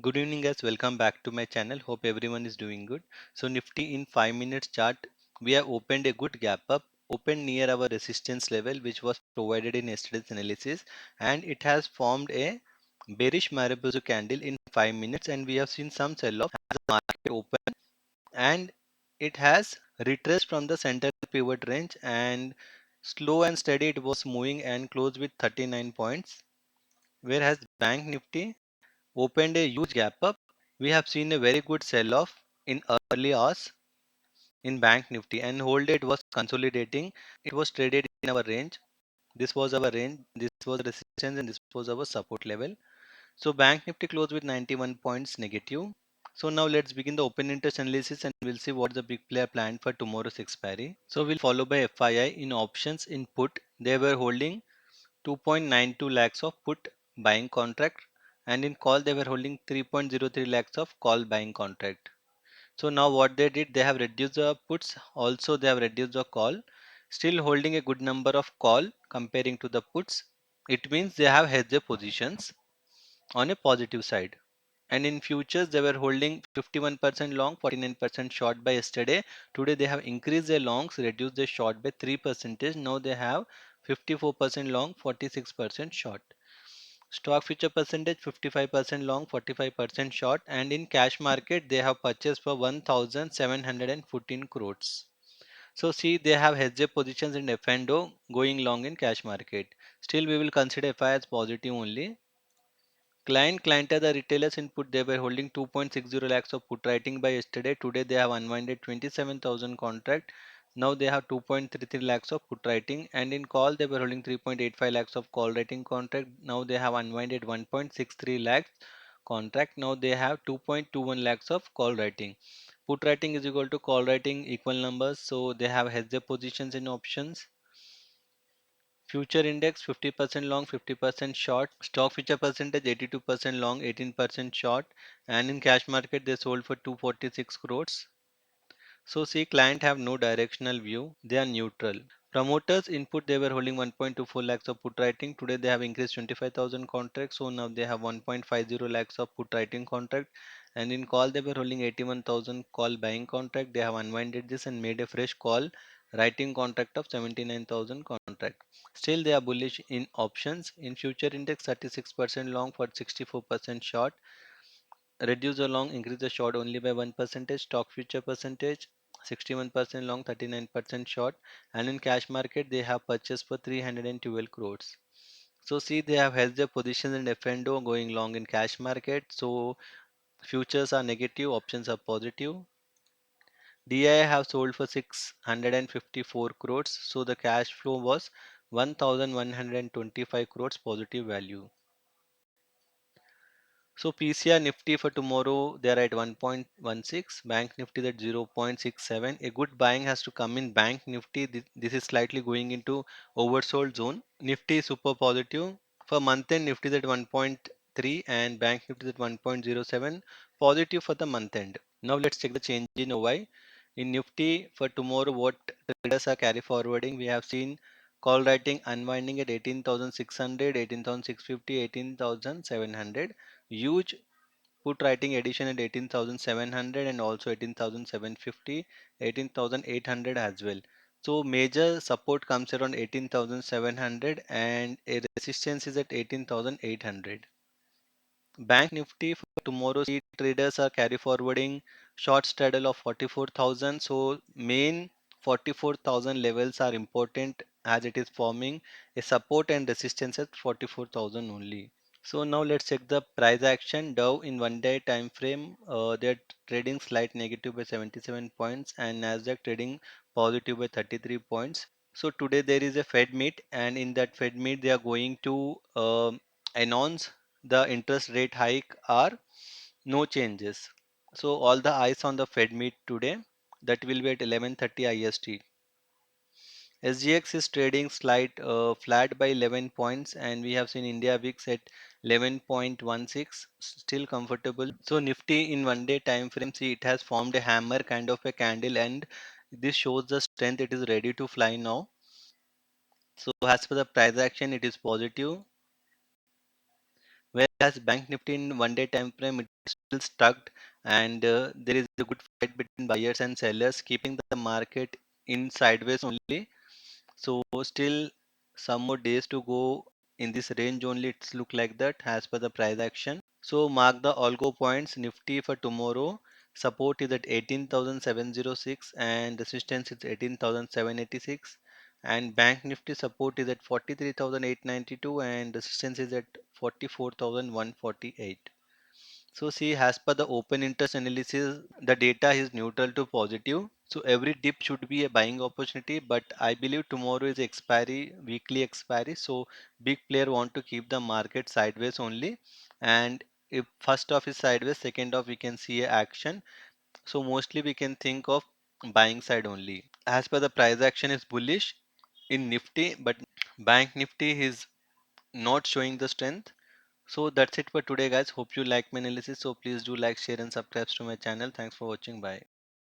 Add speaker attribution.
Speaker 1: Good evening guys, welcome back to my channel. Hope everyone is doing good. So Nifty in 5 minutes chart, we have opened a good gap up, opened near our resistance level which was provided in yesterday's analysis, and it has formed a bearish Mariposa candle in 5 minutes, and we have seen some sell off as the market open, and it has retraced from the central pivot range, and slow and steady it was moving and closed with 39 points, whereas Bank Nifty opened a huge gap up. We have seen a very good sell off in early hours in Bank Nifty, and whole day it was consolidating. It was traded in our range. This was our range, this was resistance, and this was our support level. So Bank Nifty closed with 91 points negative. So now let's begin the open interest analysis and we'll see what the big player planned for tomorrow's expiry. So we'll follow by FII in options in put. They were holding 2.92 lakhs of put buying contract, and in call they were holding 3.03 lakhs of call buying contract. So now what they did, they have reduced the puts, also they have reduced the call, still holding a good number of call comparing to the puts. It means they have hedged their positions on a positive side. And in futures they were holding 51% long, 49% short by yesterday. Today they have increased their longs, reduced their short by 3%. Now they have 54% long, 46% short. Stock future percentage 55% long, 45% short, and in cash market they have purchased for 1714 crores. So see, they have hedged their positions in F&O going long in cash market. Still we will consider FI as positive only. Client are the retailers input. They were holding 2.60 lakhs of put writing by yesterday. Today they have unwinded 27,000 contract. Now they have 2.33 lakhs of put writing, and in call they were holding 3.85 lakhs of call writing contract. Now they have unwinded 1.63 lakhs contract. Now they have 2.21 lakhs of call writing. Put writing is equal to call writing, equal numbers. So they have hedged their positions in options. Future index 50% long, 50% short. Stock future percentage 82% long, 18% short. And in cash market they sold for 246 crores. So see, client have no directional view. They are neutral. Promoters input, they were holding 1.24 lakhs of put writing. Today they have increased 25,000 contracts. So now they have 1.50 lakhs of put writing contract. And in call they were holding 81,000 call buying contract. They have unwinded this and made a fresh call writing contract of 79,000 contract. Still they are bullish in options. In future index 36% long for 64% short. Reduce the long, increase the short only by 1%. Stock future percentage 61% long, 39% short. And in cash market they have purchased for 312 crores. So see, they have held their positions in F&O going long in cash market. So futures are negative, options are positive. DI have sold for 654 crores. So the cash flow was 1125 crores positive value. So PCR Nifty for tomorrow they are at 1.16, Bank Nifty is at 0.67. A good buying has to come in Bank Nifty. This is slightly going into oversold zone. Nifty is super positive. For month end Nifty is at 1.3 and Bank Nifty is at 1.07. Positive for the month end. Now let's check the change in OI. In Nifty for tomorrow, what traders are carry forwarding? We have seen call writing unwinding at 18,600, 18,650, 18,700. Huge put writing addition at 18,700 and also 18,750, 18,800 as well. So major support comes around 18,700 and a resistance is at 18,800. Bank Nifty for tomorrow, see traders are carry forwarding short straddle of 44,000. So main 44,000 levels are important as it is forming a support and resistance at 44,000 only. So now let's check the price action. Dow in 1 day time frame, they're trading slight negative by 77 points and Nasdaq trading positive by 33 points. So today there is a Fed meet, and in that Fed meet they are going to announce the interest rate hike or no changes. So all the eyes on the Fed meet today. That will be at 11:30 IST. SGX is trading slight flat by 11 points, and we have seen India VIX at 11.16, still comfortable. So Nifty in 1 day time frame, see it has formed a hammer kind of a candle, and this shows the strength. It is ready to fly now. So as per the price action, it is positive. as Bank Nifty in 1 day time frame, it is still stuck, and there is a good fight between buyers and sellers, keeping the market in sideways only. So still some more days to go in this range only. It's look like that as per the price action. So mark the algo points. Nifty for tomorrow support is at 18,706 and resistance is 18,786, and Bank Nifty support is at 43,892 and resistance is at 44,148. So see, as per the open interest analysis, the data is neutral to positive. So every dip should be a buying opportunity. But I believe tomorrow is expiry, weekly expiry. So big player want to keep the market sideways only. And if first off is sideways, second off we can see a action. So mostly we can think of buying side only. As per the price action is bullish in Nifty, but Bank Nifty is not showing the strength. So that's it for today, guys. Hope you like my analysis. So please do like, share, and subscribe to my channel. Thanks for watching. Bye.